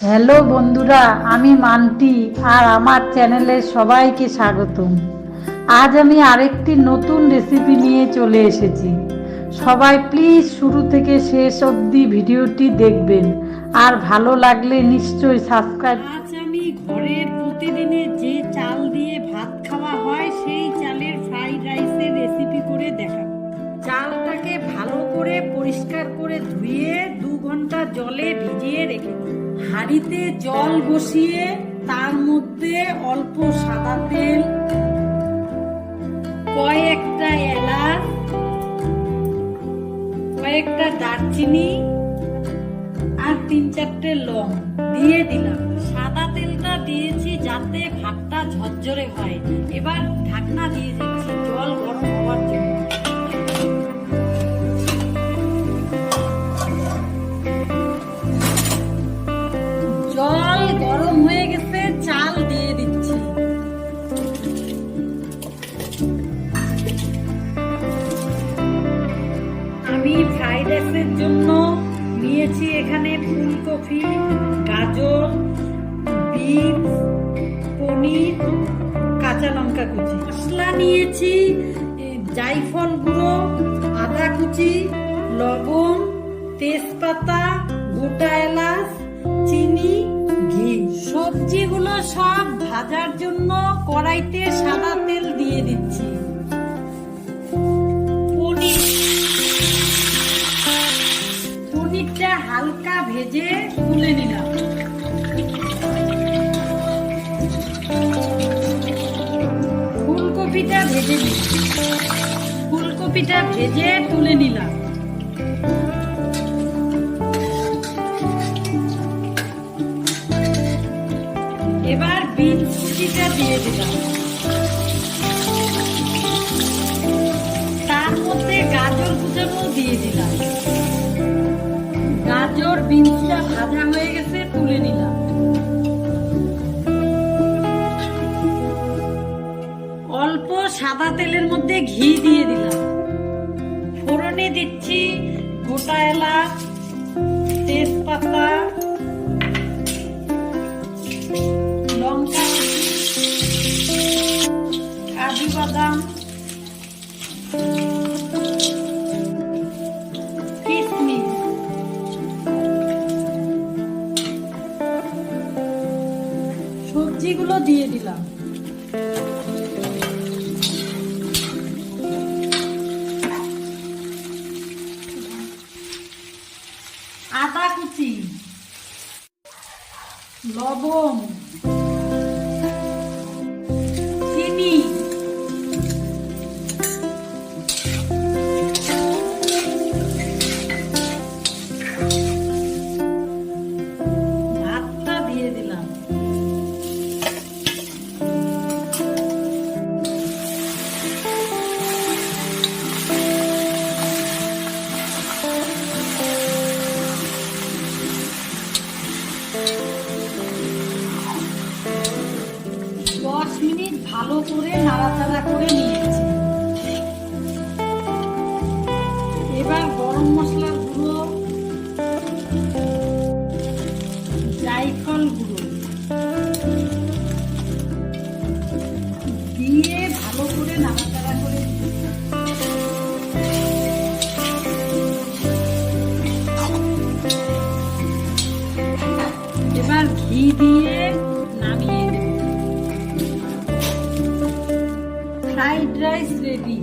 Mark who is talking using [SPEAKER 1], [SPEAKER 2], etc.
[SPEAKER 1] Hello বন্ধুরা, আমি মান্টি আর আমার চ্যানেলে সবাইকে স্বাগতম। আজ আমি আরেকটি নতুন রেসিপি নিয়ে চলে এসেছি। সবাই প্লিজ শুরু থেকে শেষ অবধি ভিডিওটি দেখবেন আর ভালো লাগলে নিশ্চয়ই সাবস্ক্রাইব।
[SPEAKER 2] আজ আমি ঘরের প্রতিদিনের যে চাল দিয়ে ভাত খাওয়া হয় সেই চালের ফ্রাইড রাইসের রেসিপি করে দেখাবো। চালটাকে ভালো করে পরিষ্কার করে ধুয়ে 2 ঘন্টা জলে ভিজিয়ে রেখে হাঁড়িতে জল বসিয়ে তার মধ্যে অল্প সাদা তেল, কয়েকটা এলাচ, কয়েকটা দারচিনি আর 3-4টে লং দিয়ে দিলাম। সাদা তেলটা দিয়েছি যাতে ভাতটা ঝরঝরে হয়। এবার ঢাকনা দিয়ে দিচ্ছি জল গরম হওয়ার জন্য। জল গরম হয়ে গেছে, চাল দিয়ে দিচ্ছি। আমি ফ্রাইড রাইসের জন্য নিয়েছি এখানে ফুলকপি, গাজর, বিনস, পনির, কাঁচা লঙ্কা কুচি। মশলা নিয়েছি জায়ফল গুঁড়ো, আদা কুচি, লবণ, তেজপাতা, গোটা এলাচ, চিনি, ঘি। সবজিগুলো সব ভাজার জন্য কড়াইতে সাদা তেল দিয়ে দিচ্ছি। পনিরটা হালকা ভেজে তুলে নিলাম। ফুলকপিটা ভেজে দিচ্ছি। ফুলকপিটা ভেজে তুলে নিলাম। এবার বিনস কুচিটা দিয়ে দিলাম। তার মধ্যে গাজর কুচানো দিয়ে দিলাম। গাজর বিনসটা ভাজা হয়ে গেছে, তুলে নিলাম। অল্প সাদা তেলের মধ্যে ঘি দিয়ে দিলাম। ফোড়নে দিচ্ছি গোটা এলাচ, তেজপাতা, লঙ্কা, কাজু বাদাম, কিশমিশ। সবজিগুলো দিয়ে দিলাম। আদা কুচি, লবণ, চিনি, ভাতটা দিয়ে দিলাম। মিনিট ভালো করে নাড়াচাড়া করে নিয়েছি। এবার গরম মশলার গুঁড়ো, জায়ফল গুঁড়ো দিয়ে ভালো করে নাড়াচাড়া করে এবার ঘি দিয়ে নামিয়ে দেব। Fried rice ready.